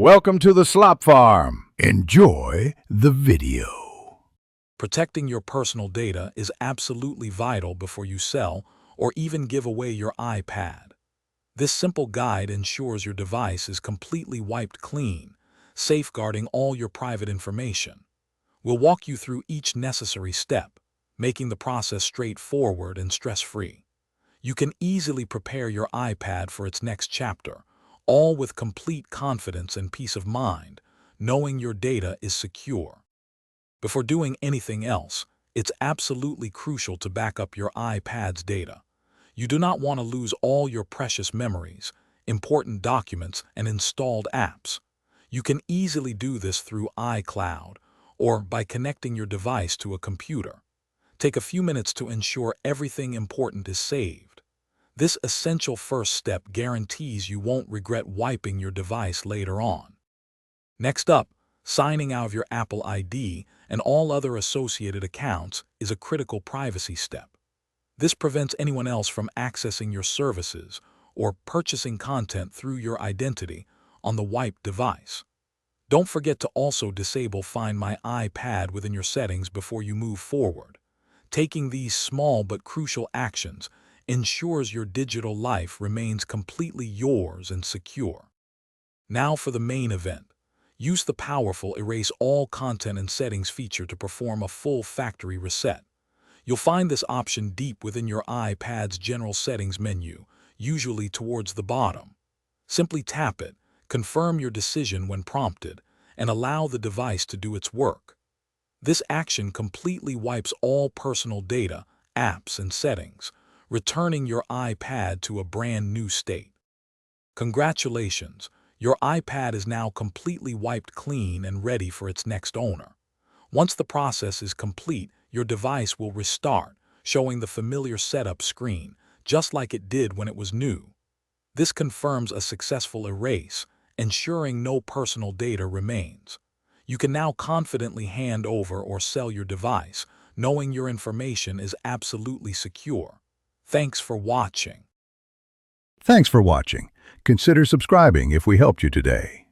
Welcome to the Slop Farm. Enjoy the video. Protecting your personal data is absolutely vital before you sell or even give away your iPad. This simple guide ensures your device is completely wiped clean, safeguarding all your private information. We'll walk you through each necessary step, making the process straightforward and stress-free. You can easily prepare your iPad for its next chapter, all with complete confidence and peace of mind, knowing your data is secure. Before doing anything else, it's absolutely crucial to back up your iPad's data. You do not want to lose all your precious memories, important documents, and installed apps. You can easily do this through iCloud or by connecting your device to a computer. Take a few minutes to ensure everything important is saved. This essential first step guarantees you won't regret wiping your device later on. Next up, signing out of your Apple ID and all other associated accounts is a critical privacy step. This prevents anyone else from accessing your services or purchasing content through your identity on the wiped device. Don't forget to also disable Find My iPad within your settings before you move forward. Taking these small but crucial actions ensures your digital life remains completely yours and secure. Now for the main event. Use the powerful Erase All Content and Settings feature to perform a full factory reset. You'll find this option deep within your iPad's General Settings menu, usually towards the bottom. Simply tap it, confirm your decision when prompted, and allow the device to do its work. This action completely wipes all personal data, apps, and settings, returning your iPad to a brand new state. Congratulations! Your iPad is now completely wiped clean and ready for its next owner. Once the process is complete, your device will restart, showing the familiar setup screen, just like it did when it was new. This confirms a successful erase, ensuring no personal data remains. You can now confidently hand over or sell your device, knowing your information is absolutely secure. Thanks for watching. Thanks for watching. Consider subscribing if we helped you today.